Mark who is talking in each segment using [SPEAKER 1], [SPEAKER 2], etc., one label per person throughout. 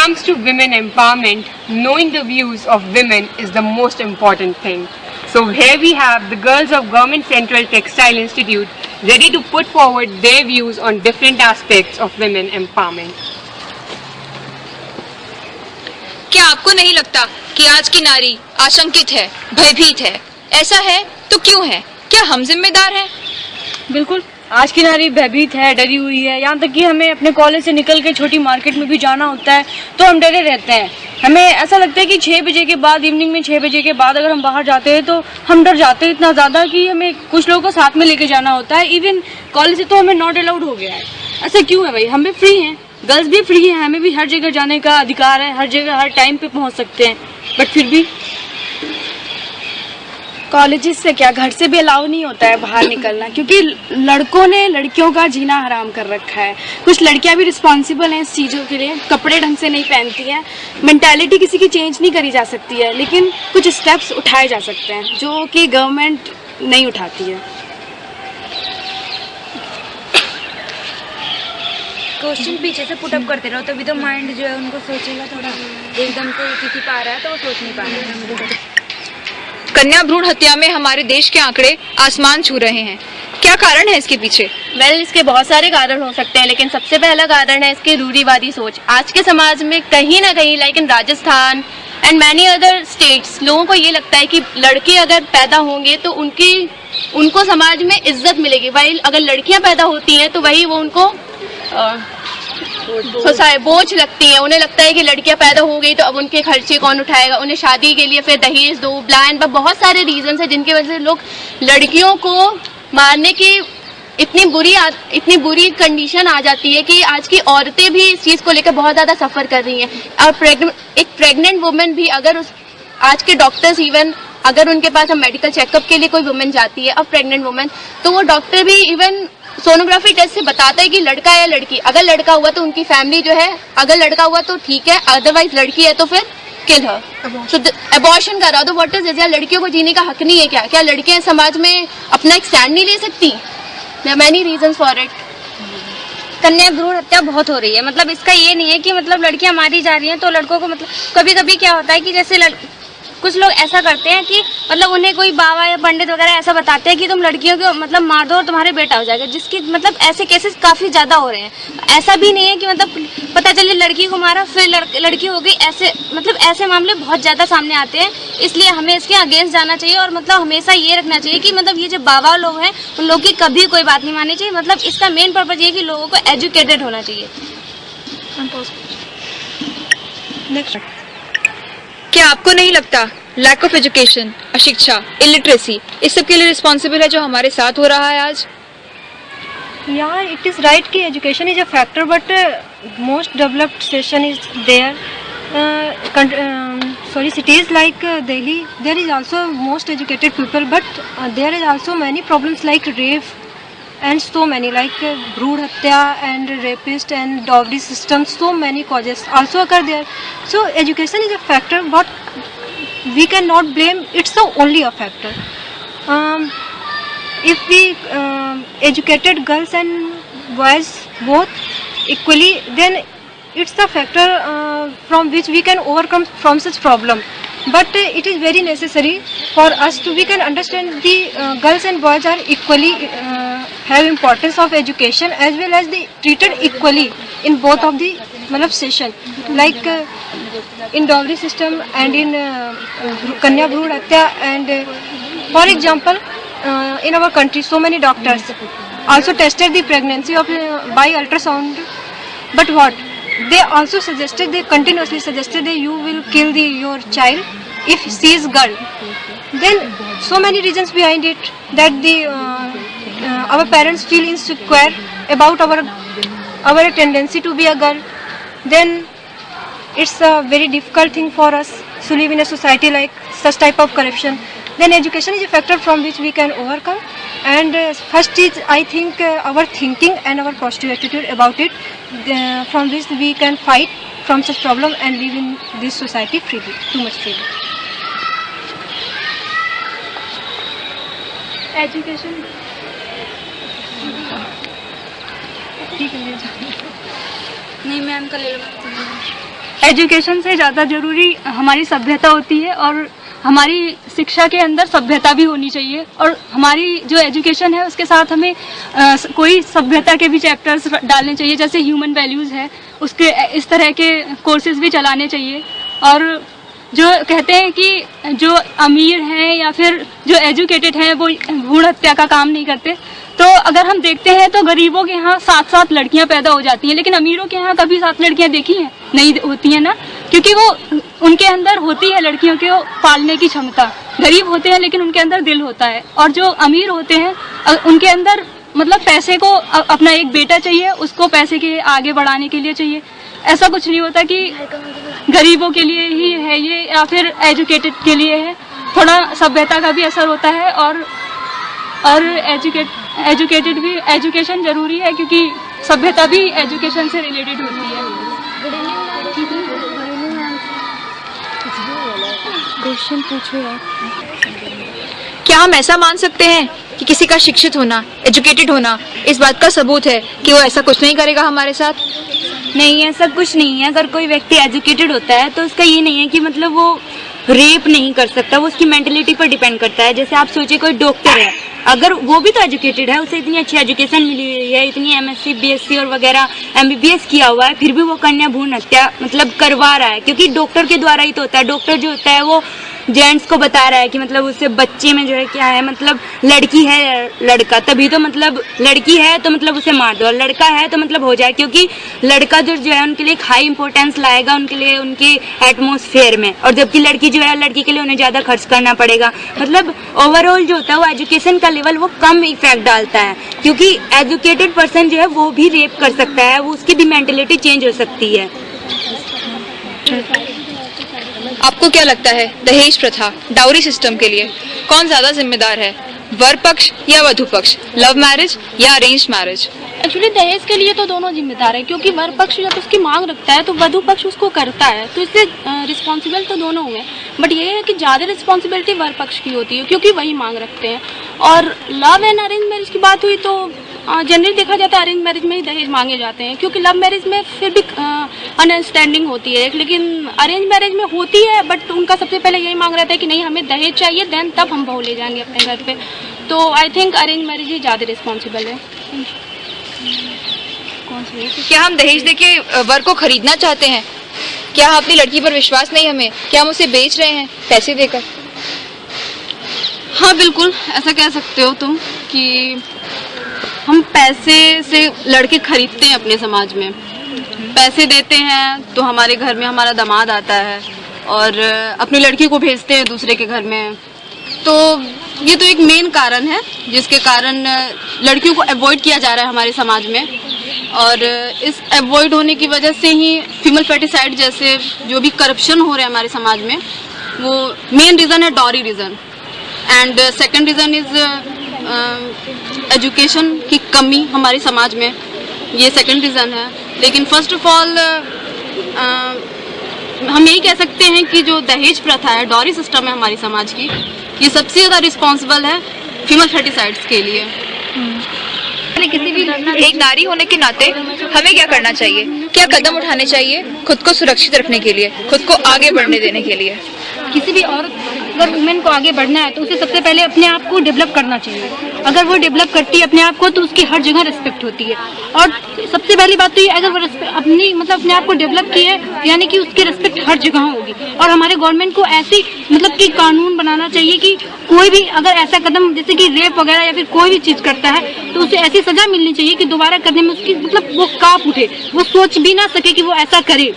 [SPEAKER 1] comes to women empowerment, knowing the views of women is the most important thing. So here we have the girls of Government Central Textile Institute ready to put forward their views on different aspects of women empowerment.
[SPEAKER 2] क्या आपको नहीं लगता कि आज की नारी आशंकित है, भयभीत है? ऐसा है तो क्यों है? क्या हम जिम्मेदार हैं?
[SPEAKER 3] बिल्कुल, आज की नारी भयभीत है, डरी हुई है। यहाँ तक कि हमें अपने कॉलेज से निकल के छोटी मार्केट में भी जाना होता है तो हम डरे रहते हैं। हमें ऐसा लगता है कि 6 बजे के बाद, इवनिंग में 6 बजे के बाद अगर हम बाहर जाते हैं तो हम डर जाते हैं इतना ज़्यादा कि हमें कुछ लोगों को साथ में लेके जाना होता है। इवन कॉलेज से तो हमें नॉट अलाउड हो गया है। ऐसा क्यों है भाई? हम भी फ्री हैं, गर्ल्स भी फ्री हैं, हमें भी हर जगह जाने का अधिकार है, हर जगह हर टाइम पे पहुँच सकते हैं। बट फिर भी
[SPEAKER 4] कॉलेजेस से क्या, घर से भी अलाउ नहीं होता है बाहर निकलना, क्योंकि लड़कों ने लड़कियों का जीना हराम कर रखा है। कुछ लड़कियां भी रिस्पॉन्सिबल हैं इस चीज़ों के लिए, कपड़े ढंग से नहीं पहनती हैं। मेंटालिटी किसी की चेंज नहीं करी जा सकती है, लेकिन कुछ स्टेप्स उठाए जा सकते हैं जो कि गवर्नमेंट नहीं उठाती है।
[SPEAKER 5] क्वेश्चन पीछे से पुटअप करते रहो तभी तो माइंड जो है उनको सोचेगा थोड़ा। एकदम से किसी पा रहा है तो वो सोच नहीं पा रहा है।
[SPEAKER 2] कन्या भ्रूण हत्या में हमारे देश के आंकड़े आसमान छू रहे हैं। क्या कारण है इसके पीछे?
[SPEAKER 6] इसके बहुत सारे कारण हो सकते हैं, लेकिन सबसे पहला कारण है इसकी रूढ़िवादी सोच। आज के समाज में कहीं ना कहीं, like in Rajasthan and many other states, लोगों को ये लगता है कि लड़के अगर पैदा होंगे तो उनको समाज में इज्जत मिलेगी, वही अगर लड़कियां पैदा होती हैं तो वही वो उनको बोझ लगती है। उन्हें लगता है कि लड़कियां पैदा हो गई तो अब उनके खर्चे कौन उठाएगा, उन्हें शादी के लिए फिर दहेज दो, ब्लाइंड, बहुत सारे रीजन है जिनकी वजह से लोग लड़कियों को मारने की इतनी बुरी कंडीशन आ जाती है कि आज की औरतें भी इस चीज को लेकर बहुत ज्यादा सफर कर रही हैं। और एक प्रेग्नेंट वुमेन भी अगर आज के डॉक्टर्स इवन अगर उनके पास हम मेडिकल चेकअप के लिए कोई वुमेन जाती है, अब प्रेग्नेंट वुमेन, तो वो डॉक्टर भी इवन सोनोग्राफी टेस्ट से बताता है कि लड़का है या लड़की। अगर लड़का हुआ तो उनकी फैमिली जो है, अगर लड़का हुआ तो ठीक है, अदरवाइज लड़की है तो फिर किल हर, सो अबॉर्शन करा दो। What is this? या लड़कियों को जीने का हक नहीं है क्या? क्या लड़कियां समाज में अपना एक स्टैंड नहीं ले सकती? There are many reasons for it.
[SPEAKER 5] कन्या भ्रूण हत्या बहुत हो रही है। मतलब इसका ये नहीं है कि मतलब लड़कियां मारी जा रही हैं तो लड़कों को, मतलब कभी कभी क्या होता है कि जैसे कुछ लोग ऐसा करते हैं कि मतलब उन्हें कोई बाबा या पंडित वगैरह ऐसा बताते हैं कि तुम लड़कियों को मतलब मार दो और तुम्हारे बेटा हो जाएगा, जिसकी मतलब ऐसे केसेस काफी ज्यादा हो रहे हैं। ऐसा भी नहीं है कि मतलब पता चले लड़की को मारा फिर लड़की हो गई, ऐसे मामले बहुत ज्यादा सामने आते हैं। इसलिए हमें इसके अगेंस्ट जाना चाहिए और मतलब हमेशा ये रखना चाहिए कि मतलब ये जो बाबा लोग हैं उन लोग की कभी कोई बात नहीं माननी चाहिए। मतलब इसका मेन पर्पज ये है कि लोगों को एजुकेटेड होना चाहिए।
[SPEAKER 2] क्या आपको नहीं लगता लैक ऑफ एजुकेशन, अशिक्षा, इलिटरेसी, इस सब के लिए रिस्पॉन्सिबल है जो हमारे साथ हो रहा है आज?
[SPEAKER 7] Yeah, it is right कि education is a factor, but most developed session is there. Cities like Delhi, there is also most educated people, but there is also many problems like rape and so many like भ्रूण हत्या and rapist and dowry system. So many causes also occur there. So education is a factor, but we cannot blame. It's the only a factor. If we educated girls and boys both equally, then it's the factor from which we can overcome from such problem. But it is very necessary for us to, we can understand the girls and boys are equally have importance of education, as well as they treated equally in both of the session, like in dowry system and in kanya bhroon hatya. And for example, in our country so many doctors also tested the pregnancy of by ultrasound, but what they also suggested, they continuously suggested that you will kill your child if she is girl. Then so many reasons behind it, that our parents feel insecure about our tendency to be a girl. Then it's a very difficult thing for us to live in a society like such type of corruption. Then education is a factor from which we can overcome. And first is, I think, our thinking and our positive attitude about it, from which we can fight from such problem and live in this society freely, too much freely. Education.
[SPEAKER 5] नहीं ma'am का ले लो।
[SPEAKER 3] Education से ज़्यादा ज़रूरी हमारी सभ्यता होती है और हमारी शिक्षा के अंदर सभ्यता भी होनी चाहिए। और हमारी जो एजुकेशन है उसके साथ हमें कोई सभ्यता के भी चैप्टर्स डालने चाहिए, जैसे ह्यूमन वैल्यूज़ है उसके इस तरह के कोर्सेज भी चलाने चाहिए। और जो कहते हैं कि जो अमीर हैं या फिर जो एजुकेटेड हैं वो भ्रूण हत्या का काम नहीं करते, तो अगर हम देखते हैं तो गरीबों के यहाँ 7-7 लड़कियां पैदा हो जाती हैं, लेकिन अमीरों के यहाँ कभी 7 लड़कियां देखी हैं? नहीं होती हैं ना, क्योंकि वो उनके अंदर होती है लड़कियों को पालने की क्षमता। गरीब होते हैं लेकिन उनके अंदर दिल होता है। और जो अमीर होते हैं उनके अंदर मतलब पैसे को, अपना एक बेटा चाहिए उसको पैसे के आगे बढ़ाने के लिए चाहिए। ऐसा कुछ नहीं होता कि गरीबों के लिए ही है ये या फिर एजुकेटेड के लिए है। थोड़ा सभ्यता का भी असर होता है और एजुकेटेड भी, एजुकेशन जरूरी है क्योंकि सभ्यता भी एजुकेशन से रिलेटेड होती है।
[SPEAKER 2] क्वेश्चन पूछो यार। क्या हम ऐसा मान सकते हैं कि किसी का शिक्षित होना, एजुकेटेड होना इस बात का सबूत है कि वो ऐसा कुछ नहीं करेगा हमारे साथ?
[SPEAKER 3] नहीं, ऐसा कुछ नहीं है। अगर कोई व्यक्ति एजुकेटेड होता है तो उसका ये नहीं है कि मतलब वो रेप नहीं कर सकता, वो उसकी मेंटलिटी पर डिपेंड करता है। जैसे आप सोचिए कोई डॉक्टर है, अगर वो भी तो एजुकेटेड है, उसे इतनी अच्छी एजुकेशन मिली हुई है, इतनी MSc BSc और वगैरह MBBS किया हुआ है, फिर भी वो कन्या भ्रूण हत्या मतलब करवा रहा है, क्योंकि डॉक्टर के द्वारा ही तो होता है। डॉक्टर जो होता है वो जेंट्स को बता रहा है कि मतलब उससे बच्चे में जो है क्या है, मतलब लड़की है लड़का, तभी तो मतलब लड़की है तो मतलब उसे मार दो, और लड़का है तो मतलब हो जाए, क्योंकि लड़का जो है उनके लिए एक हाई इंपॉर्टेंस लाएगा उनके लिए उनके एटमॉस्फेयर में, और जबकि लड़की जो है लड़की के लिए उन्हें ज़्यादा खर्च करना पड़ेगा। मतलब ओवरऑल जो होता है वो एजुकेशन का लेवल वो कम इफेक्ट डालता है, क्योंकि एजुकेटेड पर्सन जो है वो भी रेप कर सकता है, वो उसकी भी मेंटलिटी चेंज हो सकती है।
[SPEAKER 2] आपको क्या लगता है दहेज प्रथा, डाउरी सिस्टम के लिए कौन ज्यादा जिम्मेदार है, वर पक्ष या वधु पक्ष, लव मैरिज या अरेंज मैरिज?
[SPEAKER 4] एक्चुअली दहेज के लिए तो दोनों जिम्मेदार है, क्योंकि वर पक्ष जब उसकी मांग रखता है तो वधु पक्ष उसको करता है, तो इससे रिस्पॉन्सिबल तो दोनों हुए। बट ये है कि ज़्यादा रिस्पॉन्सिबिलिटी वर पक्ष की होती है, क्योंकि वही मांग रखते हैं। और लव एंड अरेंज मैरिज की बात हुई तो जनरली देखा जाता है अरेंज मैरिज में ही दहेज मांगे जाते हैं, क्योंकि लव मैरिज में फिर भी अंडरस्टैंडिंग होती है, लेकिन अरेंज मैरिज में होती है बट उनका सबसे पहले यही मांग रहता है कि नहीं हमें दहेज चाहिए, देन तब हम बहू ले जाएंगे अपने घर पे। तो आई थिंक अरेंज मैरिज ही ज़्यादा रिस्पॉन्सिबल है।
[SPEAKER 2] क्या हम दहेज देके वर को खरीदना चाहते हैं? क्या अपनी लड़की पर विश्वास नहीं हमें? क्या हम उसे बेच रहे हैं पैसे देकर?
[SPEAKER 4] हाँ बिल्कुल, ऐसा कह सकते हो तुम कि हम पैसे से लड़के खरीदते हैं अपने समाज में। पैसे देते हैं तो हमारे घर में हमारा दामाद आता है और अपनी लड़की को भेजते हैं दूसरे के घर में। तो ये तो एक मेन कारण है जिसके कारण लड़कियों को अवॉइड किया जा रहा है हमारे समाज में, और इस अवॉइड होने की वजह से ही फीमेल फेटिसाइड जैसे जो भी करप्शन हो रहे हैं हमारे समाज में, वो मेन रीज़न है dowry reason. And second reason is education की कमी हमारे समाज में, ये सेकंड रीज़न है। लेकिन फर्स्ट ऑफ ऑल हम यही कह सकते हैं कि जो दहेज प्रथा है, डॉरी सिस्टम है हमारी समाज की, ये सबसे ज़्यादा रिस्पॉन्सिबल है फीमेल फेटिसाइड्स के लिए।
[SPEAKER 2] किसी भी एक नारी होने के नाते हमें क्या करना चाहिए, क्या कदम उठाने चाहिए खुद को सुरक्षित रखने के लिए, खुद को आगे बढ़ने देने के लिए?
[SPEAKER 3] किसी भी औरत अगर वुमेन को आगे बढ़ना है तो उसे सबसे पहले अपने आप को डेवलप करना चाहिए। अगर वो डेवलप करती है अपने आप को तो उसकी हर जगह रिस्पेक्ट होती है। और सबसे पहली बात तो ये, अगर वो अपनी मतलब अपने आप को डेवलप की है यानी कि उसकी रिस्पेक्ट हर जगह होगी। और हमारे गवर्नमेंट को ऐसी मतलब कि कानून बनाना चाहिए कि कोई भी अगर ऐसा कदम जैसे कि रेप वगैरह या फिर कोई भी चीज़ करता है तो उसे ऐसी सजा मिलनी चाहिए कि दोबारा करने में उसकी मतलब वो कांप उठे, वो सोच भी ना सके कि वो ऐसा करे।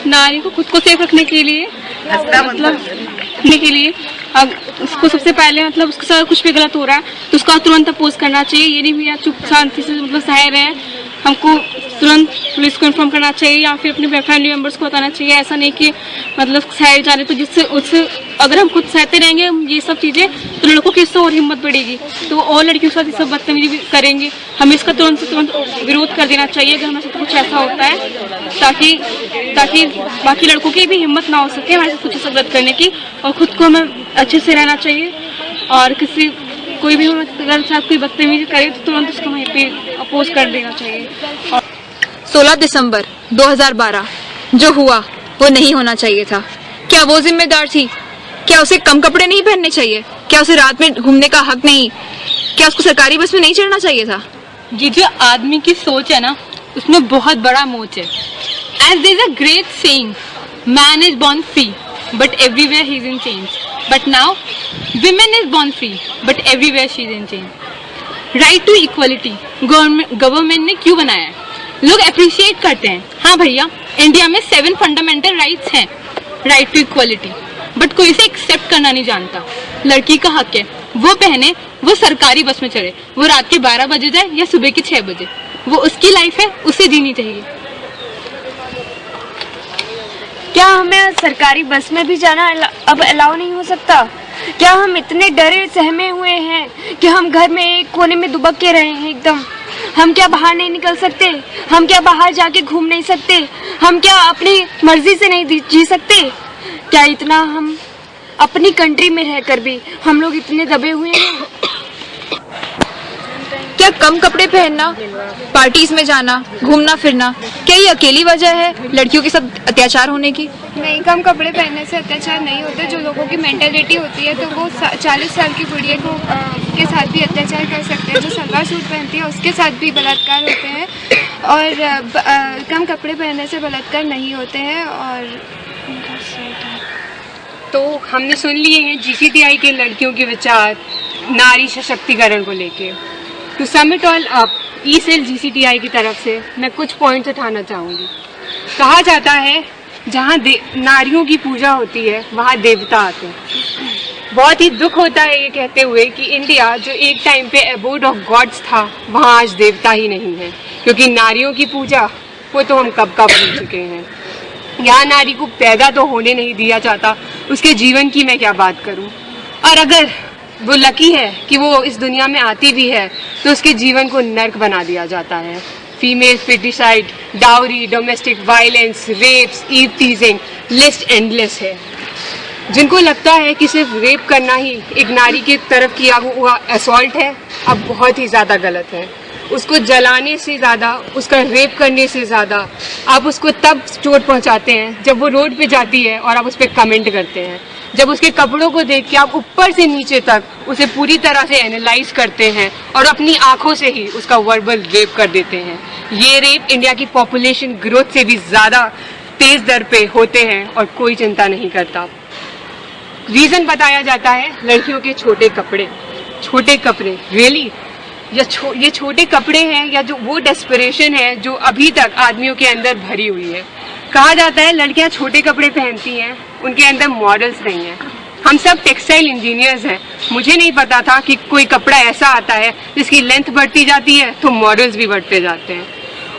[SPEAKER 3] नारी को खुद को सेफ रखने के लिए मतलब रखने के लिए अब उसको सबसे पहले मतलब उसके साथ कुछ भी गलत हो रहा है तो उसका तुरंत अपोज करना चाहिए। ये नहीं भैया चुप शांति से मतलब सह रहे हैं, हमको तुरंत पुलिस को इन्फॉर्म करना चाहिए या फिर अपने फैमिली मेम्बर्स को बताना चाहिए। ऐसा नहीं कि मतलब सह जा रहे तो जिससे उससे अगर हम खुद सहते रहेंगे ये सब चीज़ें तो लड़कों की इससे और हिम्मत बढ़ेगी, तो और लड़कियों के साथ ये सब बदतमीजी भी करेंगे। हमें इसका तुरंत से तुरंत विरोध कर देना चाहिए अगर हमारे साथ कुछ ऐसा होता है, ताकि बाकी लड़कों की भी हिम्मत ना हो सके हमारे साथ कुछ ऐसा गलत करने की। और खुद को हमें अच्छे से रहना चाहिए और कोई भी अगर साथ कोई बदतमीजी करे तो तुरंत उसको वहीं पे डिस्पोज कर देना चाहिए।
[SPEAKER 2] 16 दिसंबर 2012 जो हुआ वो नहीं होना चाहिए था। क्या वो जिम्मेदार थी? क्या उसे कम कपड़े नहीं पहनने चाहिए? क्या उसे रात में घूमने का हक नहीं? क्या उसको सरकारी बस में नहीं चढ़ना चाहिए था?
[SPEAKER 8] ये जो आदमी की सोच है ना, उसमें बहुत बड़ा मोच है। As there is a great saying, man is born free but everywhere he is in change, but now women is born free but everywhere she is in change. Right to equality government ने क्यों बनाया है? लोग appreciate करते हैं, हाँ भैया India में 7 फंडामेंटल राइट्स हैं, राइट टू इक्वलिटी, बट कोई इसे एक्सेप्ट करना नहीं जानता। लड़की का हक है वो पहने, वो सरकारी बस में चढ़े, वो रात के 12 बजे जाए या सुबह के 6 बजे, वो उसकी लाइफ है, उसे जीनी चाहिए।
[SPEAKER 4] क्या हमें सरकारी बस में भी जाना अब अलाउ नहीं हो सकता? क्या हम इतने डरे सहमे हुए हैं कि हम घर में एक कोने में दुबक के रहे हैं एकदम? हम क्या बाहर नहीं निकल सकते? हम क्या बाहर जाके घूम नहीं सकते? हम क्या अपनी मर्जी से नहीं जी सकते? क्या इतना हम अपनी कंट्री में रहकर भी हम लोग इतने दबे हुए हैं?
[SPEAKER 2] क्या कम कपड़े पहनना, पार्टीज में जाना, घूमना फिरना, क्या ये अकेली वजह है लड़कियों के साथ अत्याचार होने की?
[SPEAKER 9] नहीं, कम कपड़े पहनने से अत्याचार नहीं होते। जो लोगों की मेंटेलिटी होती है तो वो 40 साल की गुड़िया को के साथ भी अत्याचार कर सकते हैं। जो सलवार सूट पहनती है उसके साथ भी बलात्कार होते हैं, और कम कपड़े पहनने से बलात्कार नहीं होते हैं। और
[SPEAKER 1] तो हमने सुन लिए हैं GCTI के लड़कियों के विचार नारी सशक्तिकरण को लेके। To sum it all up, E cell GCTI की तरफ से मैं कुछ पॉइंट्स उठाना चाहूँगी। कहा जाता है जहाँ नारियों की पूजा होती है वहाँ देवता आते हैं। बहुत ही दुख होता है ये कहते हुए कि इंडिया जो एक टाइम पे अबोर्ड ऑफ गॉड्स था, वहाँ आज देवता ही नहीं है, क्योंकि नारियों की पूजा वो तो हम कब का भूल चुके हैं। यहाँ नारी को पैदा तो होने नहीं दिया जाता, उसके जीवन की मैं क्या बात करूँ। और अगर वो लकी है कि वो इस दुनिया में आती भी है तो उसके जीवन को नर्क बना दिया जाता है। Female foeticide, dowry, domestic violence, rapes, eve teasing, list endless है। जिनको लगता है कि सिर्फ रेप करना ही एक नारी की तरफ किया हुआ असॉल्ट है, अब बहुत ही ज़्यादा गलत है। उसको जलाने से ज़्यादा, उसका रेप करने से ज़्यादा आप उसको तब चोट पहुंचाते हैं जब वो रोड पे जाती है और आप उस पर कमेंट करते हैं, जब उसके कपड़ों को देख के आप ऊपर से नीचे तक उसे पूरी तरह से एनालाइज करते हैं और अपनी आंखों से ही उसका वर्बल रेप कर देते हैं। ये रेप इंडिया की पॉपुलेशन ग्रोथ से भी ज़्यादा तेज दर पे होते हैं और कोई चिंता नहीं करता। रीज़न बताया जाता है लड़कियों के छोटे कपड़े। छोटे कपड़े रियली? ये छोटे कपड़े हैं या जो वो डेस्परेशन है जो अभी तक आदमियों के अंदर भरी हुई है। कहा जाता है लड़कियां छोटे कपड़े पहनती हैं, उनके अंदर मॉडल्स नहीं हैं। हम सब टेक्सटाइल इंजीनियर्स हैं, मुझे नहीं पता था कि कोई कपड़ा ऐसा आता है जिसकी लेंथ बढ़ती जाती है तो मॉडल्स भी बढ़ते जाते हैं।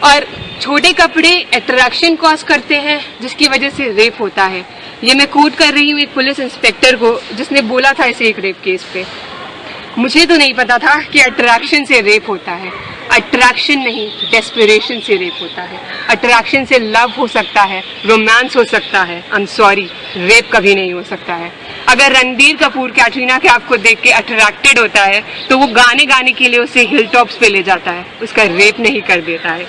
[SPEAKER 1] और छोटे कपड़े अट्रैक्शन कॉज करते हैं जिसकी वजह से रेप होता है। ये मैं कोट कर रही हूँ एक पुलिस इंस्पेक्टर को जिसने बोला था इसे एक रेप केस पे। मुझे तो नहीं पता था कि अट्रैक्शन से रेप होता है। अट्रैक्शन नहीं, डेस्परेशन से रेप होता है। अट्रैक्शन से लव हो सकता है, रोमांस हो सकता है, आई एम सॉरी, रेप कभी नहीं हो सकता है। अगर रणबीर कपूर कैटरीना कैफ को देख के अट्रैक्टेड होता है तो वो गाने गाने के लिए उसे हिल टॉप्स पे ले जाता है, उसका रेप नहीं कर देता है।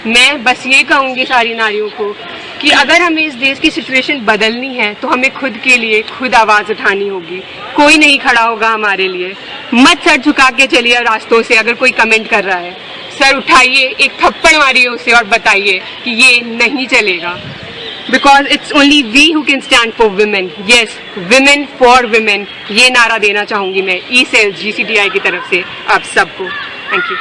[SPEAKER 1] मैं बस ये कहूँगी सारी नारियों को कि अगर हमें इस देश की सिचुएशन बदलनी है तो हमें खुद के लिए खुद आवाज़ उठानी होगी। कोई नहीं खड़ा होगा हमारे लिए। मत सर झुका के चलिए रास्तों से। अगर कोई कमेंट कर रहा है, सर उठाइए, एक थप्पड़ मारिए उसे और बताइए कि ये नहीं चलेगा। Because it's only we who can stand for women. Yes, women for women, ये नारा देना चाहूँगी मैं ई सेल GCTI की तरफ से आप सबको। Thank you.